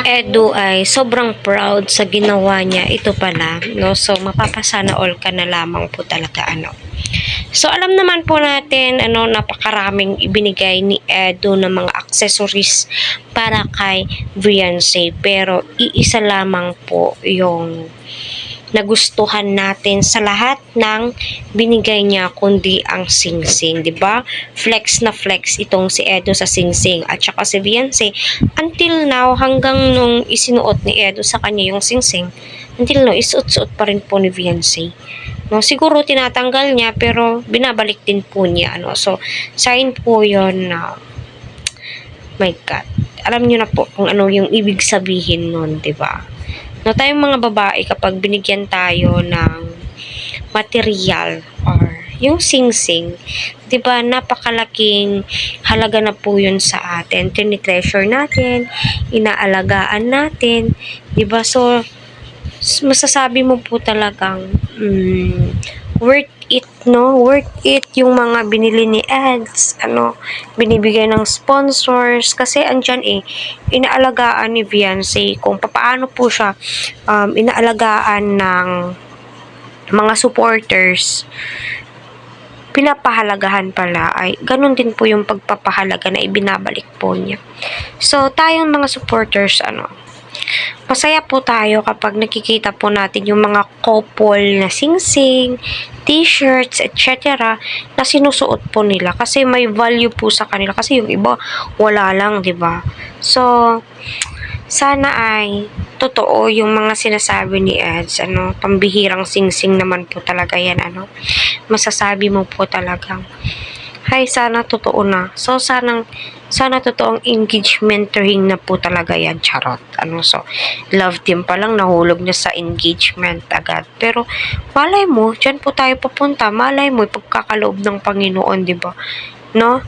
Edu ay sobrang proud sa ginawa niya. Ito pala, no? So, mapapasana all ka na lamang po talaga, ano. So, alam naman po natin, napakaraming ibinigay ni Edu ng mga accessories para kay Beyonce. Pero, iisa lamang po yung nagustuhan natin sa lahat ng binigay niya kundi ang singsing, 'di ba? Flex na flex itong si Edo sa singsing at saka si Beyonce until now hanggang nung isinuot ni Edo sa kanya yung singsing. Until now isuot-suot pa rin po ni Beyonce. No, siguro tinatanggal niya pero binabalik din po niya, ano. So, sign po 'yon na my God. Alam niyo na po kung ano yung ibig sabihin nun, 'di ba? No, tayong mga babae kapag binigyan tayo ng material or yung singsing, 'di ba, napakalaking halaga na po 'yun sa atin. Tinitreasure natin, inaalagaan natin, 'di ba? So, masasabi mo po talagang worth it, no? Worth it yung mga binili ni ads, binibigay ng sponsors kasi andyan inaalagaan ni Beyonce kung paano po siya inaalagaan ng mga supporters. Pinapahalagahan pala ay ganun din po yung pagpapahalaga na ibinabalik po niya. So, tayong mga supporters, masaya po tayo kapag nakikita po natin yung mga couple na singsing, t-shirts, etc. na sinusuot po nila kasi may value po sa kanila kasi yung iba wala lang, 'di ba? So, sana ay totoo yung mga sinasabi ni Eds, pambihirang singsing naman po talaga yan, masasabi mo po talagang hay, sana totoo na. So, sana totoong engagement ring na po talaga yan, charot. So, love team pa lang, nahulog na sa engagement agad. Pero, malay mo, dyan po tayo papunta. Malay mo, pagkakaloob ng Panginoon, di ba? No?